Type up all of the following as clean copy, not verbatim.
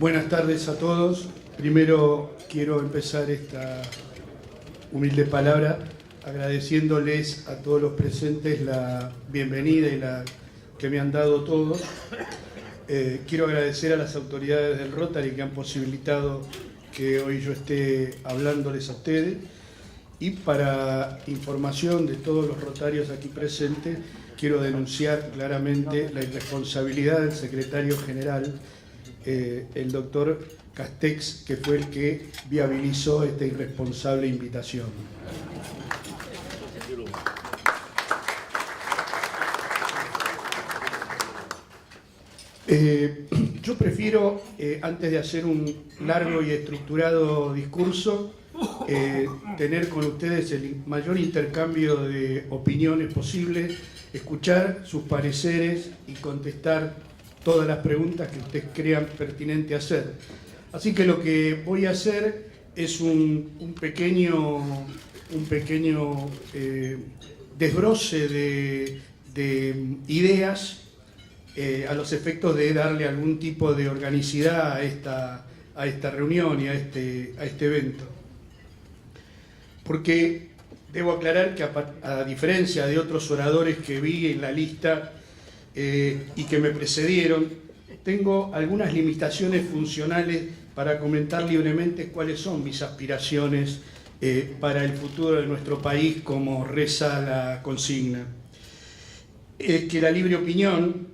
Buenas tardes a todos. Primero quiero empezar esta humilde palabra agradeciéndoles a todos los presentes la bienvenida y la que me han dado todos. Quiero agradecer a las autoridades del Rotary que han posibilitado que hoy yo esté hablándoles a ustedes. Y para información de todos los rotarios aquí presentes, quiero denunciar claramente la irresponsabilidad del secretario general, el doctor Castex, que fue el que viabilizó esta irresponsable invitación. Yo prefiero, antes de hacer un largo y estructurado discurso, tener con ustedes el mayor intercambio de opiniones posible, escuchar sus pareceres y contestar todas las preguntas que ustedes crean pertinente hacer. Así que lo que voy a hacer es un pequeño desbroce de ideas a los efectos de darle algún tipo de organicidad a esta reunión y a este evento. Porque debo aclarar que a diferencia de otros oradores que vi en la lista y que me precedieron, tengo algunas limitaciones funcionales para comentar libremente cuáles son mis aspiraciones para el futuro de nuestro país, como reza la consigna. Que la libre opinión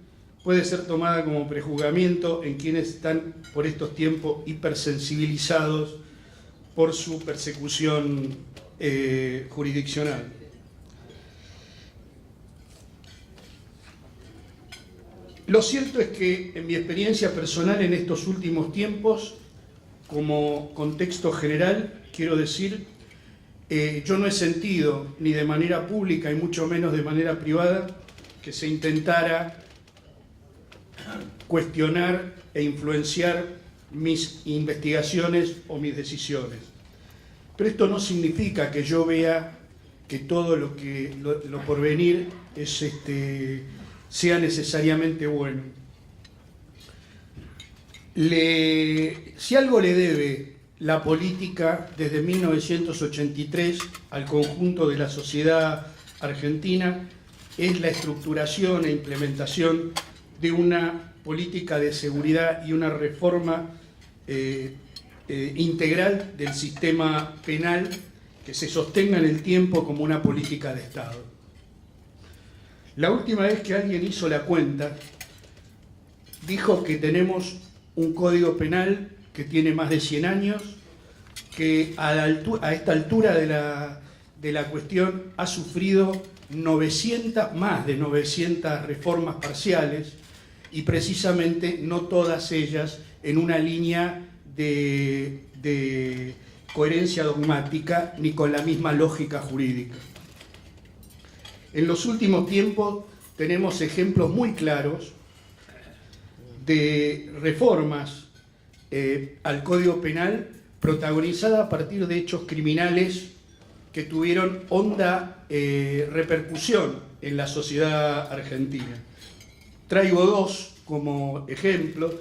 puede ser tomada como prejuzgamiento en quienes están por estos tiempos hipersensibilizados por su persecución jurisdiccional. Lo cierto es que en mi experiencia personal en estos últimos tiempos, como contexto general, quiero decir, yo no he sentido ni de manera pública y mucho menos de manera privada que se intentara cuestionar e influenciar mis investigaciones o mis decisiones. Pero esto no significa que yo vea que todo lo por venir sea necesariamente bueno. Si algo le debe la política desde 1983 al conjunto de la sociedad argentina, es la estructuración e implementación de una política de seguridad y una reforma integral del sistema penal que se sostenga en el tiempo como una política de Estado. La última vez que alguien hizo la cuenta, dijo que tenemos un código penal que tiene más de 100 años, que a esta altura de la cuestión ha sufrido más de 900 reformas parciales, y precisamente no todas ellas en una línea de coherencia dogmática ni con la misma lógica jurídica. En los últimos tiempos tenemos ejemplos muy claros de reformas al Código Penal protagonizada a partir de hechos criminales que tuvieron honda repercusión en la sociedad argentina. Traigo dos como ejemplo.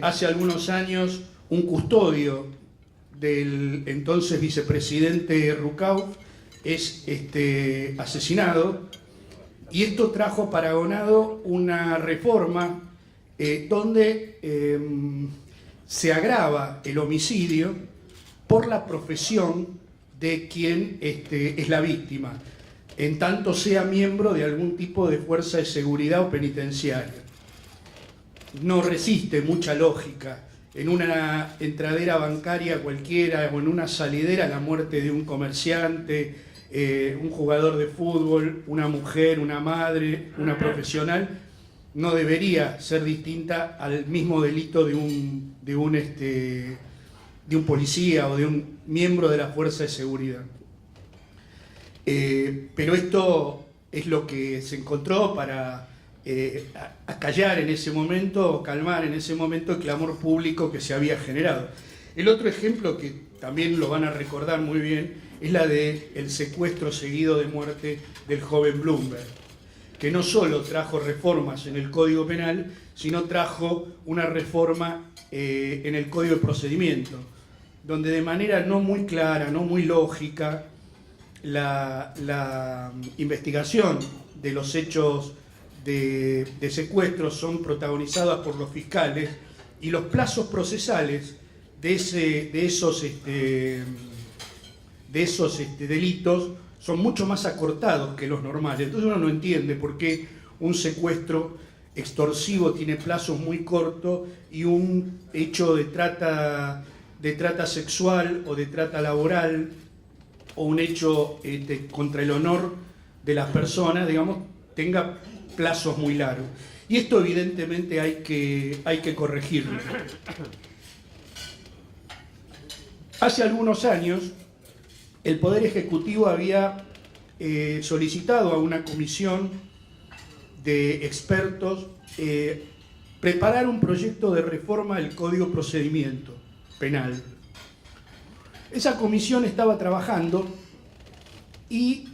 Hace algunos años un custodio del entonces vicepresidente Rucauf es asesinado, y esto trajo paragonado una reforma donde se agrava el homicidio por la profesión de quien es la víctima, en tanto sea miembro de algún tipo de fuerza de seguridad o penitenciaria. No resiste mucha lógica en una entradera bancaria cualquiera o en una salidera la muerte de un comerciante, un jugador de fútbol, una mujer, una madre, una profesional. No debería ser distinta al mismo delito de un policía o de un miembro de la fuerza de seguridad. Pero esto es lo que se encontró para acallar en ese momento, calmar en ese momento el clamor público que se había generado. El otro ejemplo, que también lo van a recordar muy bien, es la del secuestro seguido de muerte del joven Bloomberg. que no solo trajo reformas en el Código Penal, sino trajo una reforma en el Código de Procedimiento, donde de manera no muy clara, no muy lógica, la investigación de los hechos de secuestros son protagonizadas por los fiscales y los plazos procesales de esos delitos son mucho más acortados que los normales. Entonces uno no entiende por qué un secuestro extorsivo tiene plazos muy cortos y un hecho de trata sexual o de trata laboral o un hecho contra el honor de las personas, digamos, tenga plazos muy largos. Y esto evidentemente hay que corregirlo. Hace algunos años el Poder Ejecutivo había solicitado a una comisión de expertos preparar un proyecto de reforma del Código de Procedimiento Penal. Esa comisión estaba trabajando y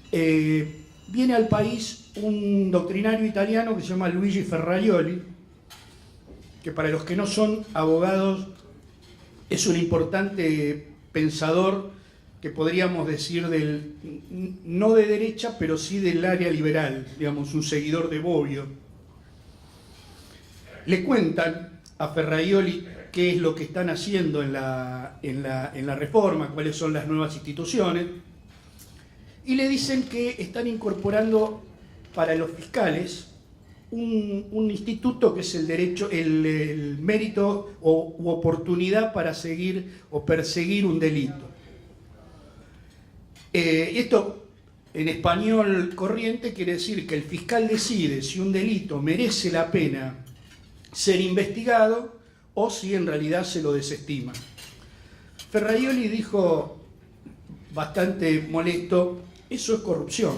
viene al país un doctrinario italiano que se llama Luigi Ferrajoli, que para los que no son abogados es un importante pensador que podríamos decir no de derecha, pero sí del área liberal, digamos, un seguidor de Bobbio. Le cuentan a Ferrajoli qué es lo que están haciendo en la reforma, cuáles son las nuevas instituciones, y le dicen que están incorporando para los fiscales un instituto que es el derecho, el mérito u oportunidad para seguir o perseguir un delito. Esto en español corriente quiere decir que el fiscal decide si un delito merece la pena ser investigado o si en realidad se lo desestima. Ferrajoli dijo, bastante molesto, eso es corrupción.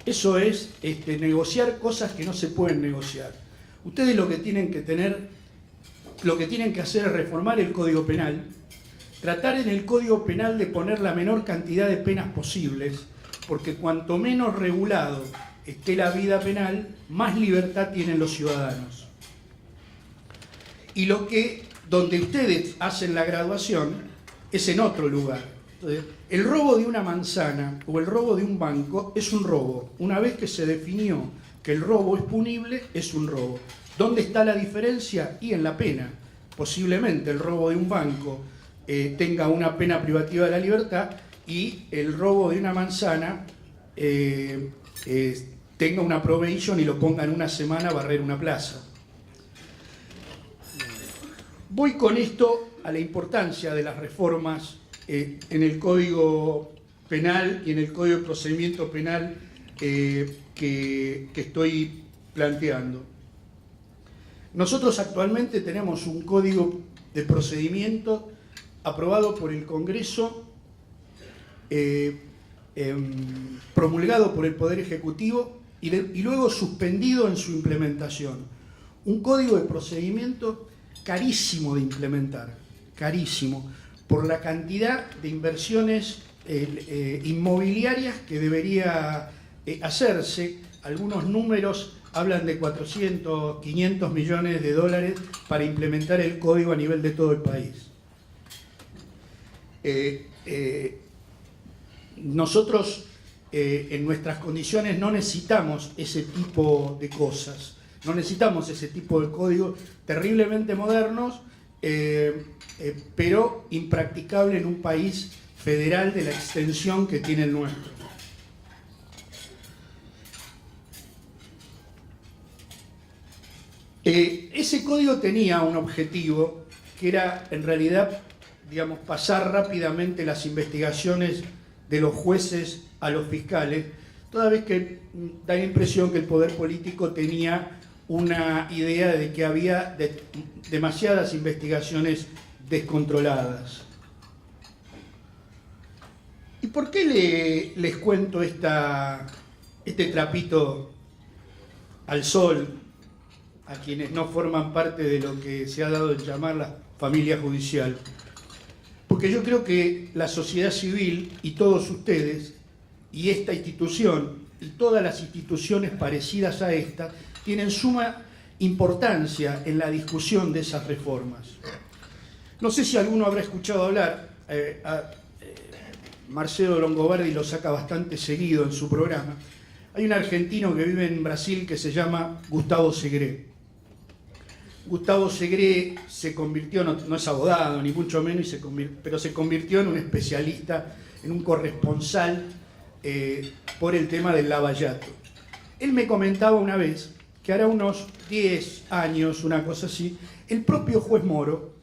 Eso es negociar cosas que no se pueden negociar. Ustedes lo que tienen que hacer es reformar el Código Penal, tratar en el Código Penal de poner la menor cantidad de penas posibles, porque cuanto menos regulado esté la vida penal, más libertad tienen los ciudadanos. Y donde ustedes hacen la graduación es en otro lugar. Entonces, el robo de una manzana o el robo de un banco es un robo. Una vez que se definió que el robo es punible, es un robo. ¿Dónde está la diferencia? Y en la pena. Posiblemente el robo de un banco tenga una pena privativa de la libertad y el robo de una manzana tenga una probation y lo ponga en una semana a barrer una plaza. Voy con esto a la importancia de las reformas en el Código Penal y en el Código de Procedimiento Penal que estoy planteando. Nosotros actualmente tenemos un Código de Procedimiento aprobado por el Congreso, promulgado por el Poder Ejecutivo y luego suspendido en su implementación. Un Código de Procedimiento carísimo de implementar, carísimo, por la cantidad de inversiones inmobiliarias que debería hacerse. Algunos números hablan de 400, 500 millones de dólares para implementar el código a nivel de todo el país. Nosotros en nuestras condiciones no necesitamos ese tipo de cosas, no necesitamos ese tipo de códigos terriblemente modernos, pero impracticable en un país federal de la extensión que tiene el nuestro. Ese código tenía un objetivo que era en realidad, digamos, pasar rápidamente las investigaciones de los jueces a los fiscales, toda vez que da la impresión que el poder político tenía una idea de que había demasiadas investigaciones descontroladas. ¿Y por qué les cuento este trapito al sol a quienes no forman parte de lo que se ha dado en llamar la familia judicial? Porque yo creo que la sociedad civil y todos ustedes y esta institución y todas las instituciones parecidas a esta tienen suma importancia en la discusión de esas reformas. No sé si alguno habrá escuchado hablar, Marcelo Longobardi lo saca bastante seguido en su programa. Hay un argentino que vive en Brasil que se llama Gustavo Segre. Gustavo Segre se convirtió, no es abogado ni mucho menos, pero se convirtió en un especialista, en un corresponsal por el tema del lavallato. Él me comentaba una vez que hará unos 10 años, una cosa así, el propio juez Moro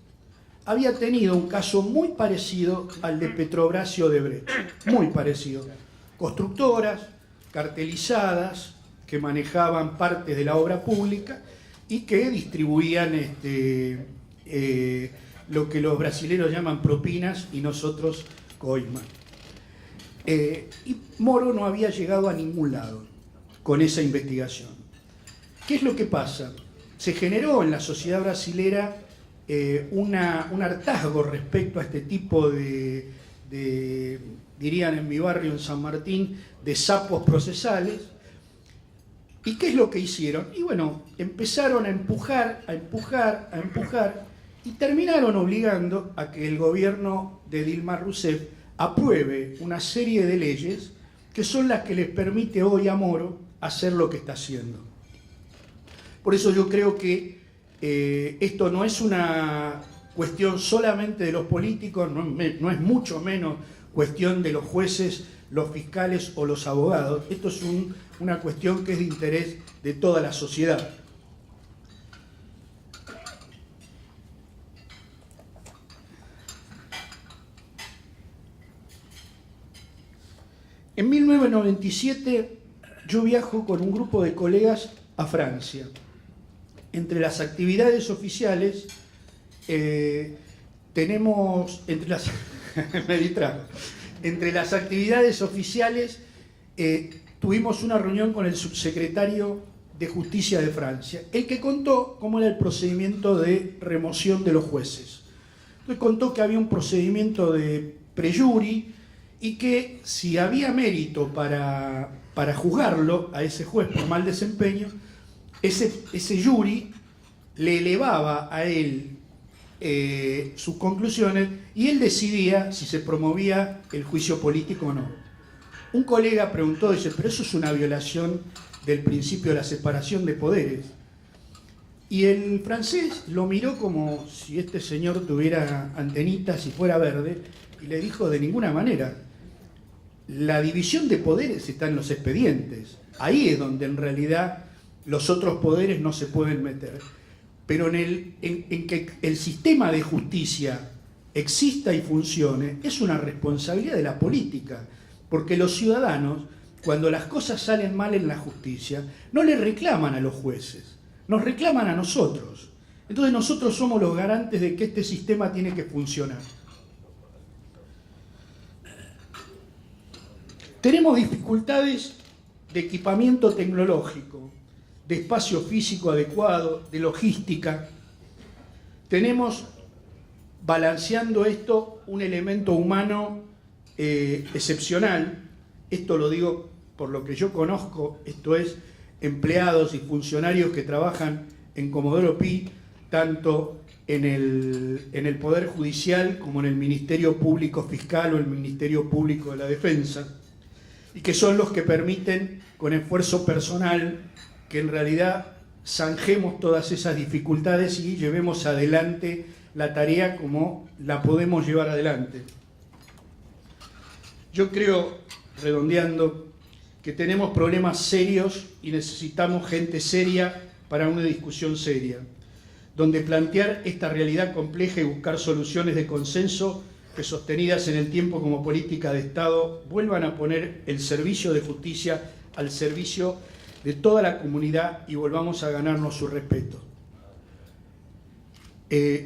había tenido un caso muy parecido al de Petrobras y Odebrecht, muy parecido. Constructoras cartelizadas que manejaban partes de la obra pública y que distribuían lo que los brasileños llaman propinas y nosotros coima. Y Moro no había llegado a ningún lado con esa investigación. ¿Qué es lo que pasa? Se generó en la sociedad brasilera un hartazgo respecto a este tipo de, dirían en mi barrio en San Martín, de sapos procesales. ¿Y qué es lo que hicieron? Y bueno, empezaron a empujar, y terminaron obligando a que el gobierno de Dilma Rousseff apruebe una serie de leyes que son las que les permite hoy a Moro hacer lo que está haciendo. Por eso yo creo que esto no es una cuestión solamente de los políticos, no es mucho menos cuestión de los jueces, los fiscales o los abogados. Esto es una cuestión que es de interés de toda la sociedad. En 1997 yo viajo con un grupo de colegas a Francia. Entre las actividades oficiales tenemos, me distrajo. Entre las actividades oficiales tuvimos una reunión con el subsecretario de Justicia de Francia, el que contó cómo era el procedimiento de remoción de los jueces. Entonces contó que había un procedimiento de prejuri y que si había mérito para juzgarlo a ese juez por mal desempeño, ese jury le elevaba a él sus conclusiones y él decidía si se promovía el juicio político o no. Un colega preguntó, dice, pero eso es una violación del principio de la separación de poderes. Y el francés lo miró como si este señor tuviera antenitas y fuera verde y le dijo, de ninguna manera. La división de poderes está en los expedientes. Ahí es donde en realidad los otros poderes no se pueden meter. Pero en que el sistema de justicia exista y funcione es una responsabilidad de la política, porque los ciudadanos, cuando las cosas salen mal en la justicia, no le reclaman a los jueces, nos reclaman a nosotros. Entonces nosotros somos los garantes de que este sistema tiene que funcionar. Tenemos dificultades de equipamiento tecnológico, de espacio físico adecuado, de logística. Tenemos, balanceando esto, un elemento humano excepcional. Esto lo digo por lo que yo conozco, esto es empleados y funcionarios que trabajan en Comodoro Pi, tanto en el Poder Judicial como en el Ministerio Público Fiscal o el Ministerio Público de la Defensa, y que son los que permiten, con esfuerzo personal, que en realidad zanjemos todas esas dificultades y llevemos adelante la tarea como la podemos llevar adelante. Yo creo, redondeando, que tenemos problemas serios y necesitamos gente seria para una discusión seria, donde plantear esta realidad compleja y buscar soluciones de consenso que, sostenidas en el tiempo como política de Estado, vuelvan a poner el servicio de justicia al servicio de toda la comunidad y volvamos a ganarnos su respeto.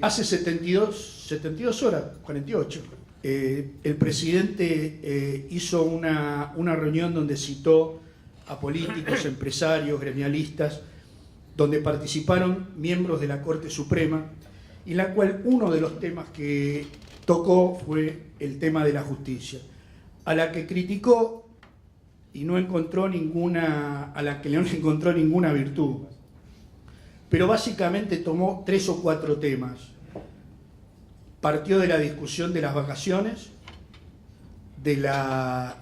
Hace 72 horas, 48, el presidente hizo una reunión donde citó a políticos, empresarios, gremialistas, donde participaron miembros de la Corte Suprema, y en la cual uno de los temas que tocó fue el tema de la justicia, a la que criticó y no encontró ninguna, a la que no encontró ninguna virtud. Pero básicamente tomó 3 o 4 temas. Partió de la discusión de las vacaciones, de las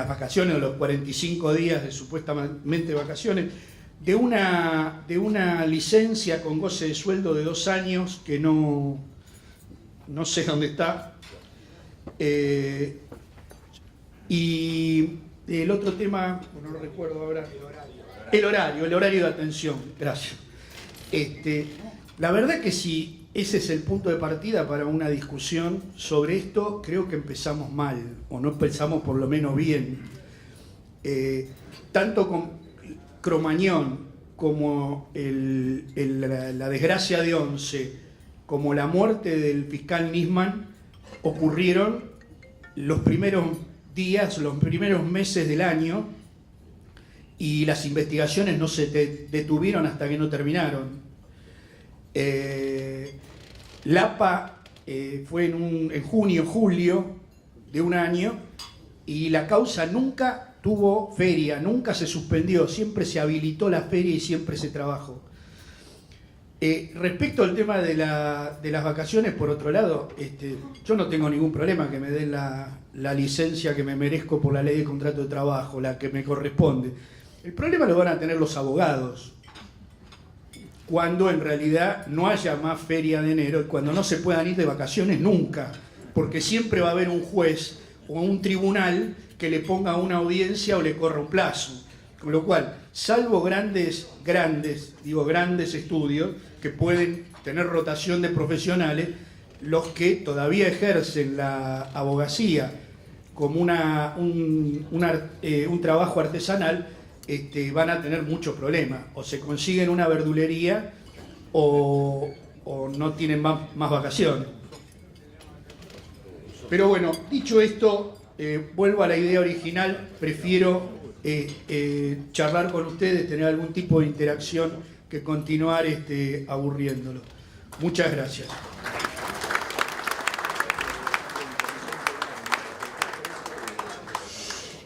vacaciones, de los 45 días de supuestamente vacaciones, de una licencia con goce de sueldo de 2 años que no sé dónde está. Y el otro tema, no lo recuerdo ahora. El horario de atención, gracias. La verdad que si ese es el punto de partida para una discusión sobre esto, creo que empezamos mal, o no empezamos por lo menos bien. Tanto con Cromañón como la desgracia de Once, como la muerte del fiscal Nisman, ocurrieron los primeros días, los primeros meses del año, y las investigaciones no se detuvieron hasta que no terminaron. Lapa fue en junio, julio de un año, y la causa nunca tuvo feria, nunca se suspendió, siempre se habilitó la feria y siempre se trabajó. Respecto al tema de las vacaciones, por otro lado, yo no tengo ningún problema que me den la licencia que me merezco por la ley de contrato de trabajo, la que me corresponde. El problema lo van a tener los abogados, cuando en realidad no haya más feria de enero y cuando no se puedan ir de vacaciones nunca, porque siempre va a haber un juez o un tribunal que le ponga una audiencia o le corra un plazo. Con lo cual, salvo grandes estudios que pueden tener rotación de profesionales, los que todavía ejercen la abogacía como un trabajo artesanal, van a tener muchos problemas. O se consiguen una verdulería o no tienen más vacaciones. Pero bueno, dicho esto, vuelvo a la idea original. Prefiero charlar con ustedes, tener algún tipo de interacción que continuar aburriéndolo. Muchas gracias.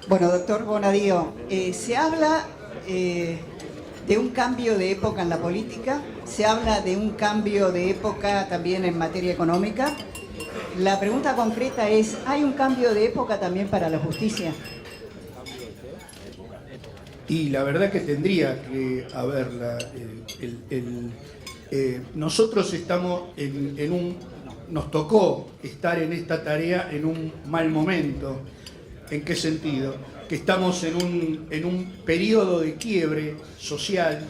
Bueno, doctor Bonadío, se habla de un cambio de época en la política, se habla de un cambio de época también en materia económica. La pregunta concreta es, ¿hay un cambio de época también para la justicia? Y la verdad que tendría que haberla. Nosotros estamos nos tocó estar en esta tarea en un mal momento. ¿En qué sentido? Que estamos en un periodo de quiebre social,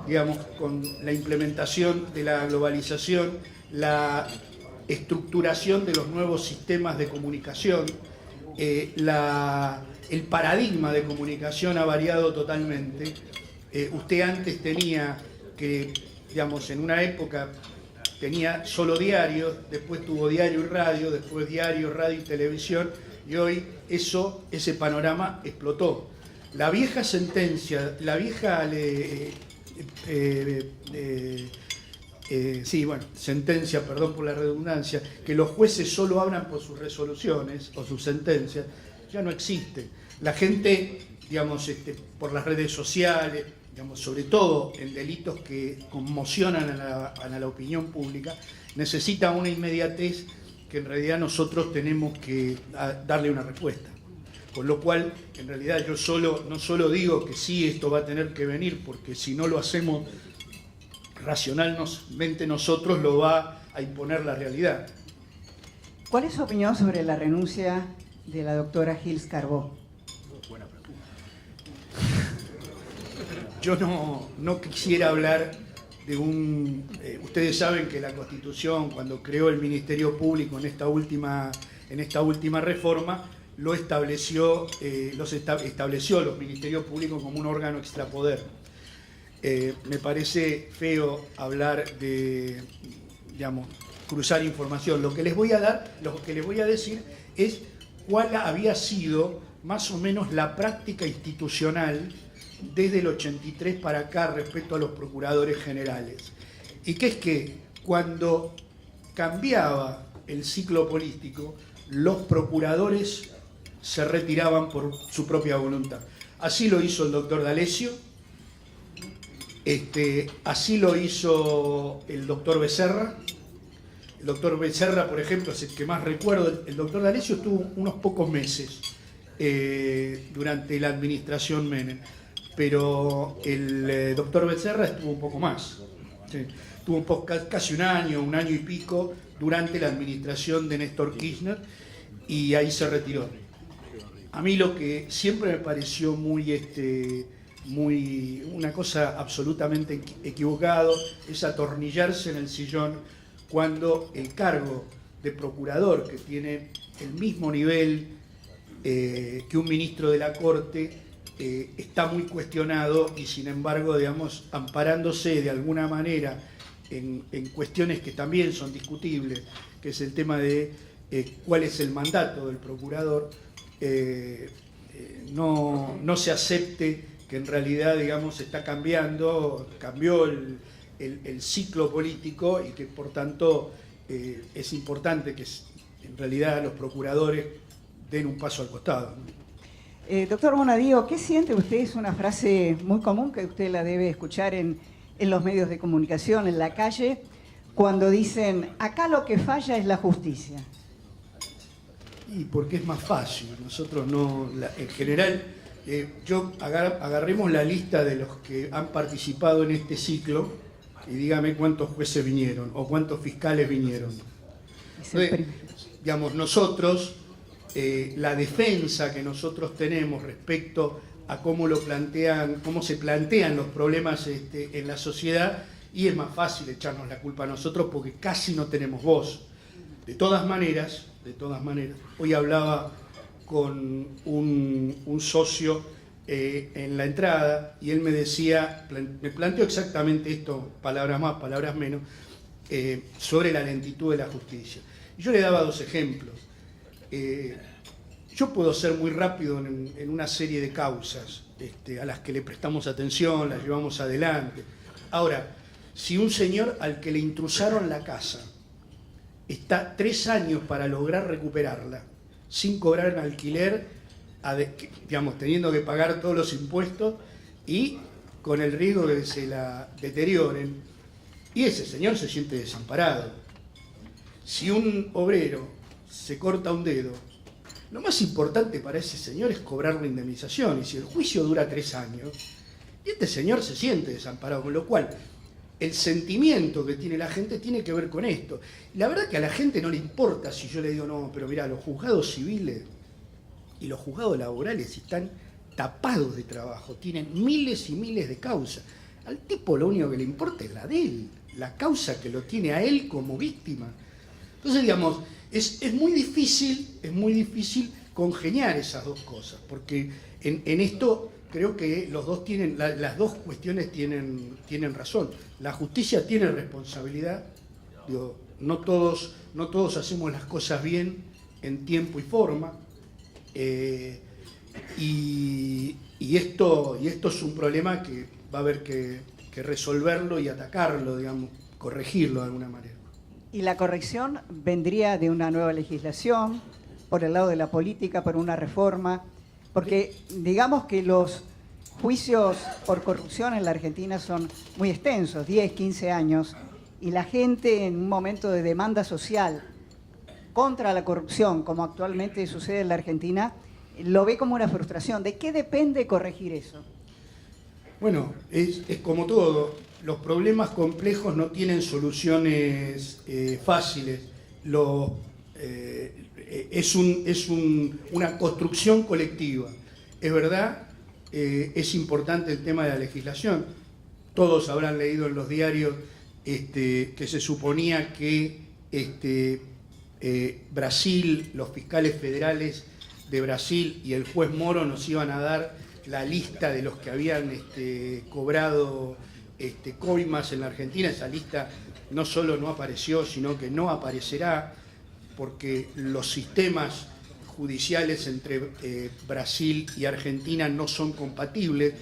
digamos, con la implementación de la globalización, la estructuración de los nuevos sistemas de comunicación, el paradigma de comunicación ha variado totalmente. Usted antes tenía que, digamos, en una época tenía solo diarios, después tuvo diario y radio, después diario, radio y televisión, y hoy ese panorama explotó. La vieja sentencia, la vieja sentencia, perdón por la redundancia, que los jueces solo hablan por sus resoluciones o sus sentencias, ya no existe. La gente, digamos, por las redes sociales, digamos, sobre todo en delitos que conmocionan a la opinión pública, necesita una inmediatez que en realidad nosotros tenemos que darle una respuesta. Con lo cual, en realidad yo no solo digo que sí, esto va a tener que venir, porque si no lo hacemos racionalmente nosotros, lo va a imponer la realidad. ¿Cuál es su opinión sobre la renuncia de la doctora Gils Carbó? Buena pregunta. Yo no quisiera hablar de ustedes saben que la Constitución, cuando creó el Ministerio Público en esta última reforma, estableció los ministerios públicos como un órgano extrapoder. Me parece feo hablar de, digamos, cruzar información. Lo que les voy a decir es cuál había sido más o menos la práctica institucional desde el 83 para acá respecto a los procuradores generales. Y que es que cuando cambiaba el ciclo político, los procuradores se retiraban por su propia voluntad. Así lo hizo el doctor D'Alessio, así lo hizo el doctor Becerra. El doctor Becerra, por ejemplo, es el que más recuerdo. El doctor D'Alessio estuvo unos pocos meses durante la administración Menem, pero el doctor Becerra estuvo un poco más. Sí. Estuvo casi un año y pico durante la administración de Néstor Kirchner y ahí se retiró. A mí lo que siempre me pareció una cosa absolutamente equivocado es atornillarse en el sillón cuando el cargo de procurador, que tiene el mismo nivel que un ministro de la Corte, está muy cuestionado y sin embargo, digamos, amparándose de alguna manera en cuestiones que también son discutibles, que es el tema de cuál es el mandato del procurador, no se acepte que en realidad, digamos, cambió el ciclo político y que por tanto es importante que en realidad los procuradores den un paso al costado, ¿no? Doctor Bonadío, ¿qué siente usted? Es una frase muy común que usted la debe escuchar en los medios de comunicación, en la calle, cuando dicen, acá lo que falla es la justicia. Y porque es más fácil, nosotros no, en general, agarremos la lista de los que han participado en este ciclo y dígame cuántos jueces vinieron o cuántos fiscales vinieron. Entonces, digamos, nosotros, la defensa que nosotros tenemos respecto a cómo se plantean los problemas en la sociedad, y es más fácil echarnos la culpa a nosotros porque casi no tenemos voz. De todas maneras, hoy hablaba con un socio en la entrada y él me decía, me planteó exactamente esto, palabras más, palabras menos, sobre la lentitud de la justicia. Y yo le daba dos ejemplos. Yo puedo ser muy rápido en una serie de causas a las que le prestamos atención, las llevamos adelante. Ahora, si un señor al que le intrusaron la casa está 3 años para lograr recuperarla, sin cobrar un alquiler, digamos, teniendo que pagar todos los impuestos y con el riesgo de que se la deterioren, y ese señor se siente desamparado. Si un obrero se corta un dedo, lo más importante para ese señor es cobrar la indemnización, y si el juicio dura 3 años, este señor se siente desamparado, con lo cual el sentimiento que tiene la gente tiene que ver con esto. Y la verdad que a la gente no le importa si yo le digo, no, pero mirá, los juzgados civiles y los juzgados laborales están tapados de trabajo, tienen miles y miles de causas. Al tipo lo único que le importa es la de él, la causa que lo tiene a él como víctima. Entonces, digamos, es muy difícil congeniar esas dos cosas, porque en esto creo que las dos cuestiones tienen razón. La justicia tiene responsabilidad, digo, no todos hacemos las cosas bien en tiempo y forma, y esto es un problema que va a haber que resolverlo y atacarlo, digamos, corregirlo de alguna manera. ¿Y la corrección vendría de una nueva legislación, por el lado de la política, por una reforma? Porque digamos que los juicios por corrupción en la Argentina son muy extensos, 10, 15 años, y la gente en un momento de demanda social contra la corrupción, como actualmente sucede en la Argentina, lo ve como una frustración. ¿De qué depende corregir eso? Bueno, es como todo, los problemas complejos no tienen soluciones fáciles. Es una construcción colectiva. Es verdad, es importante el tema de la legislación. Todos habrán leído en los diarios que se suponía que Brasil, los fiscales federales de Brasil y el juez Moro nos iban a dar la lista de los que habían cobrado coimas en la Argentina. Esa lista no solo no apareció, sino que no aparecerá, porque los sistemas judiciales entre Brasil y Argentina no son compatibles,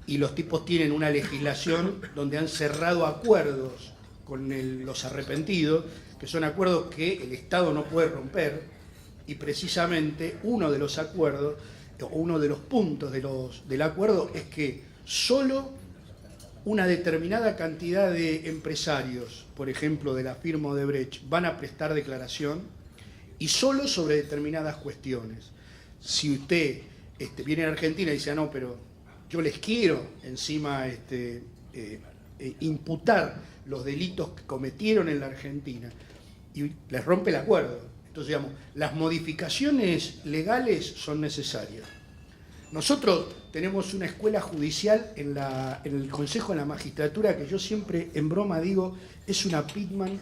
y los tipos tienen una legislación donde han cerrado acuerdos con los arrepentidos, que son acuerdos que el Estado no puede romper, y precisamente uno de los acuerdos, o uno de los puntos del acuerdo es que solo una determinada cantidad de empresarios, por ejemplo de la firma Odebrecht, van a prestar declaración y solo sobre determinadas cuestiones. Si usted viene a Argentina y dice, no, pero yo les quiero encima imputar los delitos que cometieron en la Argentina, y les rompe el acuerdo. Entonces, digamos, las modificaciones legales son necesarias. Nosotros tenemos una escuela judicial en el Consejo de la Magistratura que yo siempre en broma digo es una Pitman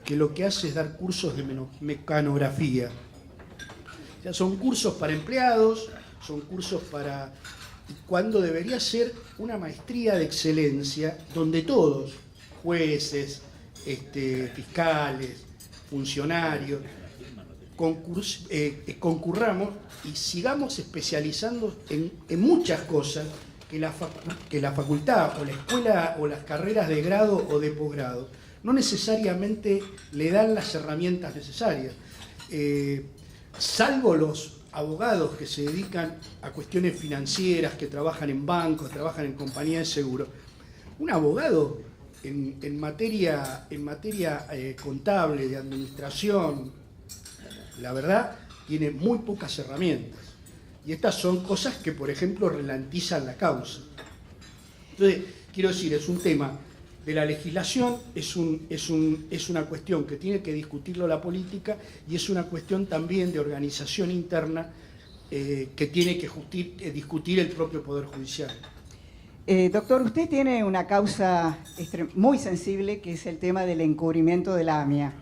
que lo que hace es dar cursos de mecanografía. O sea, son cursos para empleados, son cursos para... cuando debería ser una maestría de excelencia donde todos, jueces, fiscales, funcionarios, concurramos y sigamos especializando en muchas cosas que la facultad o la escuela o las carreras de grado o de posgrado no necesariamente le dan las herramientas necesarias. Salvo los abogados que se dedican a cuestiones financieras, que trabajan en bancos, trabajan en compañías de seguro, un abogado en materia contable, de administración, la verdad, tiene muy pocas herramientas. Y estas son cosas que, por ejemplo, ralentizan la causa. Entonces, quiero decir, es un tema de la legislación, es una cuestión que tiene que discutirlo la política y es una cuestión también de organización interna que tiene que discutir el propio Poder Judicial. Doctor, usted tiene una causa muy sensible que es el tema del encubrimiento de la AMIA.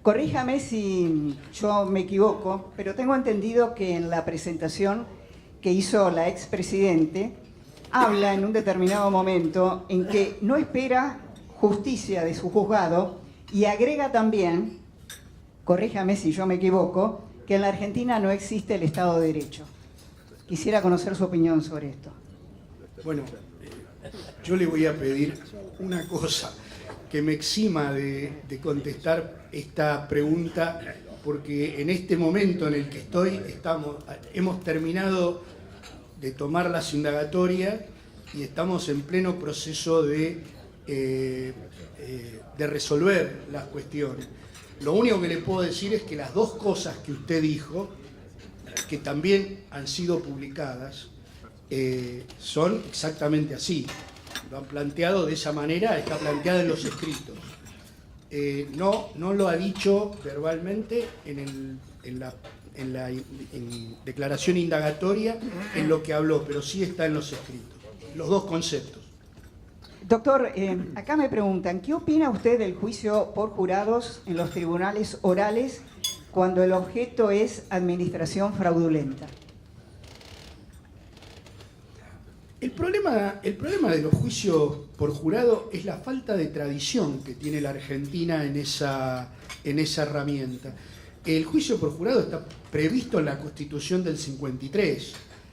Corríjame si yo me equivoco, pero tengo entendido que en la presentación que hizo la expresidente habla en un determinado momento en que no espera justicia de su juzgado y agrega también, corríjame si yo me equivoco, que en la Argentina no existe el Estado de Derecho. Quisiera conocer su opinión sobre esto. Bueno, yo le voy a pedir una cosa, que me exima de contestar esta pregunta, porque en este momento en el que hemos terminado de tomar las indagatorias y estamos en pleno proceso de resolver las cuestiones. Lo único que le puedo decir es que las dos cosas que usted dijo, que también han sido publicadas, son exactamente así. Lo han planteado de esa manera, está planteado en los escritos. No lo ha dicho verbalmente en la declaración indagatoria, en lo que habló, pero sí está en los escritos. Los dos conceptos. Doctor, acá me preguntan, ¿qué opina usted del juicio por jurados en los tribunales orales cuando el objeto es administración fraudulenta? El problema de los juicios por jurado es la falta de tradición que tiene la Argentina en esa herramienta. El juicio por jurado está previsto en la Constitución del 53.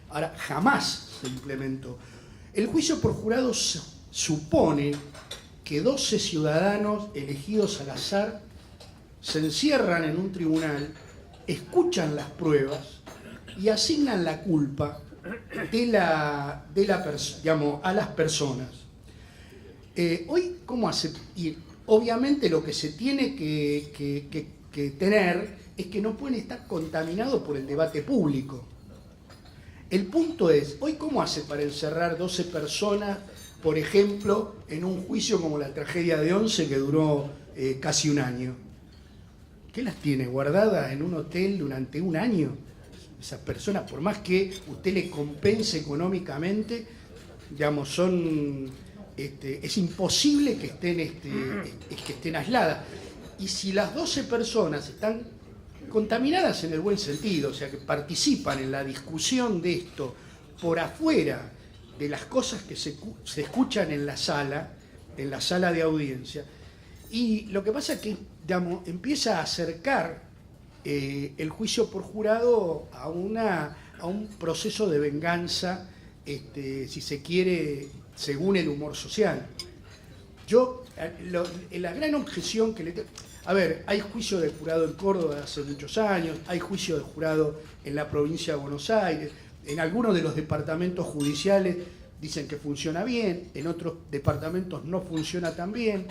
Ahora, jamás se implementó. El juicio por jurado supone que 12 ciudadanos elegidos al azar se encierran en un tribunal, escuchan las pruebas y asignan la culpa a las personas. Hoy, ¿cómo hace? Y obviamente lo que se tiene que tener es que no pueden estar contaminados por el debate público. El punto es, hoy ¿cómo hace para encerrar 12 personas, por ejemplo, en un juicio como la tragedia de Once que duró casi un año? ¿Qué las tiene guardadas en un hotel durante un año? Esas personas, por más que usted le compense económicamente, digamos, es imposible que estén aisladas. Y si las 12 personas están contaminadas en el buen sentido, o sea, que participan en la discusión de esto por afuera de las cosas que se escuchan en la sala de audiencia, y lo que pasa es que, digamos, empieza a acercar el juicio por jurado a un proceso de venganza, si se quiere, según el humor social. Yo la gran objeción que le tengo... A ver, hay juicio de jurado en Córdoba hace muchos años, hay juicio de jurado en la provincia de Buenos Aires, en algunos de los departamentos judiciales dicen que funciona bien, en otros departamentos no funciona tan bien,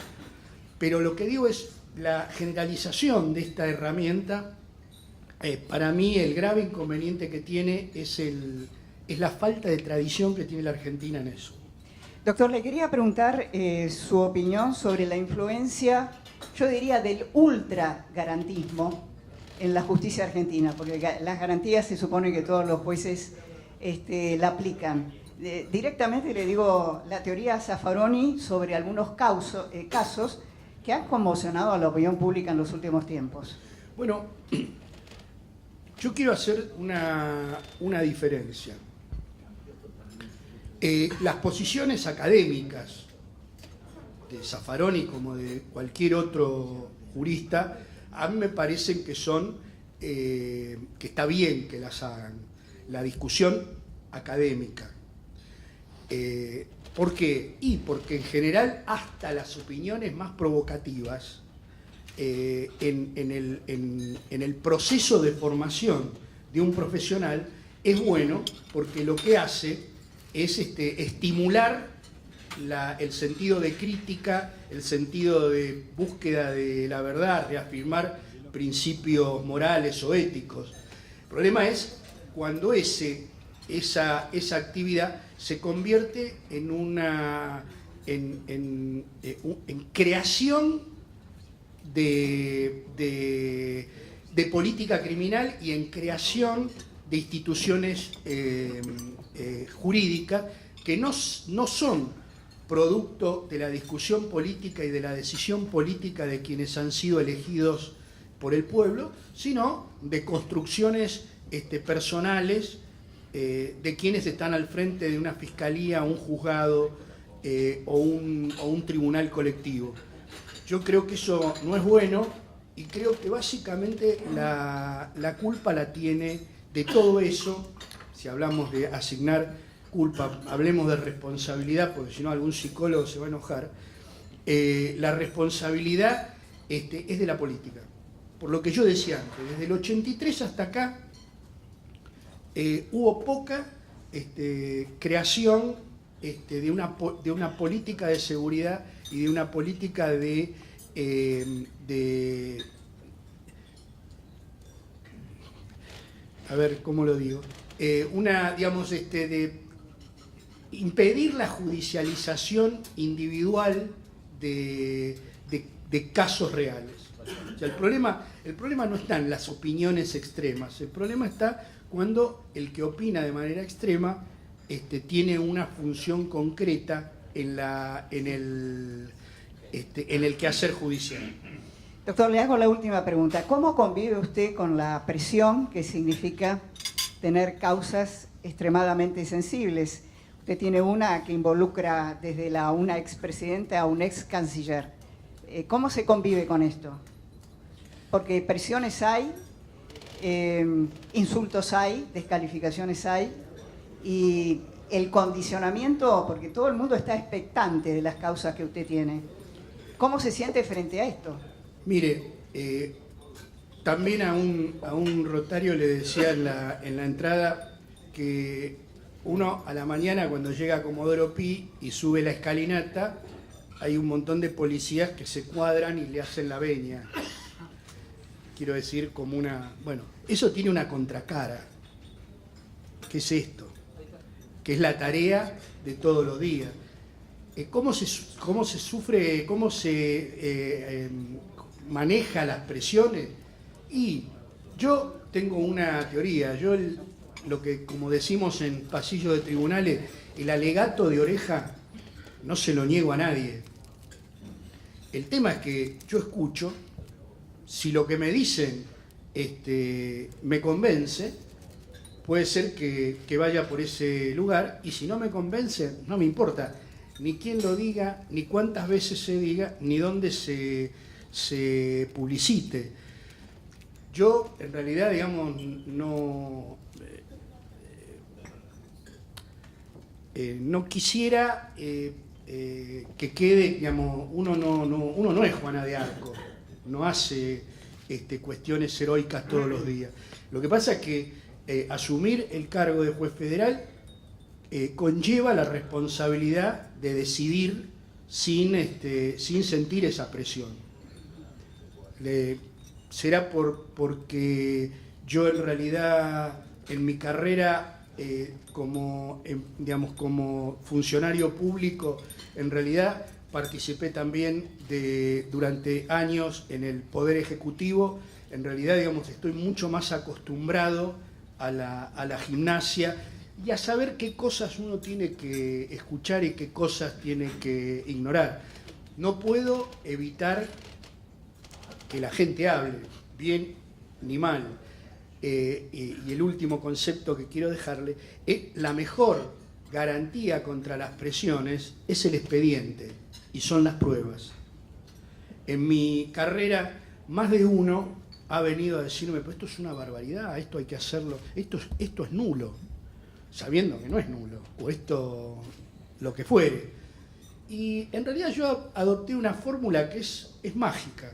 pero lo que digo es la generalización de esta herramienta. Para mí el grave inconveniente que tiene es la falta de tradición que tiene la Argentina en eso. Doctor, le quería preguntar su opinión sobre la influencia, yo diría, del ultragarantismo en la justicia argentina, porque las garantías se supone que todos los jueces la aplican. Directamente le digo la teoría Zaffaroni sobre algunos casos que han conmocionado a la opinión pública en los últimos tiempos. Bueno, yo quiero hacer una diferencia. Las posiciones académicas de Zaffaroni como de cualquier otro jurista, a mí me parecen que que está bien que las hagan. La discusión académica. ¿Por qué? Porque en general hasta las opiniones más provocativas en el proceso de formación de un profesional es bueno, porque lo que hace es estimular el sentido de crítica, el sentido de búsqueda de la verdad, de afirmar principios morales o éticos. El problema es cuando esa actividad se convierte en creación de política criminal y en creación de instituciones jurídicas que no son producto de la discusión política y de la decisión política de quienes han sido elegidos por el pueblo, sino de construcciones personales de quienes están al frente de una fiscalía, un juzgado o un tribunal colectivo. Yo creo que eso no es bueno y creo que básicamente la culpa la tiene de todo eso. Si hablamos de asignar culpa, hablemos de responsabilidad, porque si no algún psicólogo se va a enojar. La responsabilidad es de la política. Por lo que yo decía antes, desde el 83 hasta acá hubo poca creación de una política de seguridad y de una política a ver, ¿cómo lo digo? De impedir la judicialización individual de casos reales. O sea, el problema no está en las opiniones extremas, el problema está cuando el que opina de manera extrema tiene una función concreta en el quehacer judicial. Doctor, le hago la última pregunta. ¿Cómo convive usted con la presión que significa tener causas extremadamente sensibles? Usted tiene una que involucra desde una expresidenta a un ex canciller. ¿Cómo se convive con esto? Porque presiones hay, insultos hay, descalificaciones hay, y el condicionamiento, porque todo el mundo está expectante de las causas que usted tiene. ¿Cómo se siente frente a esto? Mire, también a un rotario le decía en la entrada que uno a la mañana cuando llega a Comodoro Pi y sube la escalinata, hay un montón de policías que se cuadran y le hacen la veña. Quiero decir, como bueno, eso tiene una contracara. ¿Qué es esto? Que es la tarea de todos los días. ¿Cómo se sufre, cómo se maneja las presiones? Y yo tengo una teoría. Yo lo que, como decimos en pasillo de tribunales, el alegato de oreja no se lo niego a nadie. El tema es que yo escucho, si lo que me dicen me convence, puede ser que vaya por ese lugar, y si no me convence, no me importa ni quién lo diga, ni cuántas veces se diga, ni dónde se publicite. Yo, en realidad, digamos, no quisiera que quede, digamos, uno no es Juana de Arco, no hace cuestiones heroicas todos los días. Lo que pasa es que asumir el cargo de juez federal conlleva la responsabilidad de decidir sin sentir esa presión. Será porque yo en realidad en mi carrera como funcionario público, en realidad participé también durante años en el Poder Ejecutivo. En realidad, digamos, estoy mucho más acostumbrado a la gimnasia y a saber qué cosas uno tiene que escuchar y qué cosas tiene que ignorar. No puedo evitar que la gente hable, bien ni mal. Y el último concepto que quiero dejarle es la mejor garantía contra las presiones es el expediente y son las pruebas. En mi carrera, más de uno ha venido a decirme, pues esto es una barbaridad, esto hay que hacerlo, esto es nulo, sabiendo que no es nulo, o esto lo que fuere. Y en realidad yo adopté una fórmula que es mágica.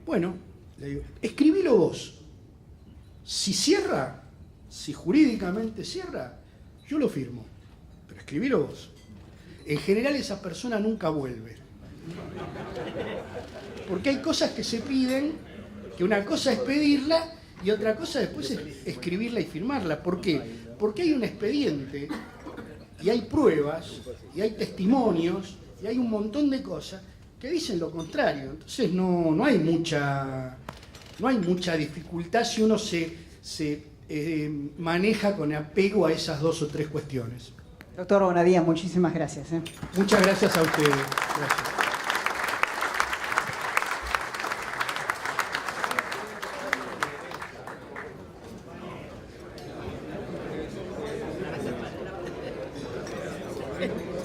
Bueno, le digo, escribilo vos. Si cierra, si jurídicamente cierra, yo lo firmo, pero escribilo vos. En general esa persona nunca vuelve. Porque hay cosas que se piden, que una cosa es pedirla y otra cosa después es escribirla y firmarla. ¿Por qué? Porque hay un expediente y hay pruebas y hay testimonios y hay un montón de cosas que dicen lo contrario. Entonces no hay mucha dificultad si uno se maneja con apego a esas dos o tres cuestiones. Doctor Bonadía, muchísimas gracias. Muchas gracias a ustedes. Gracias. Gracias.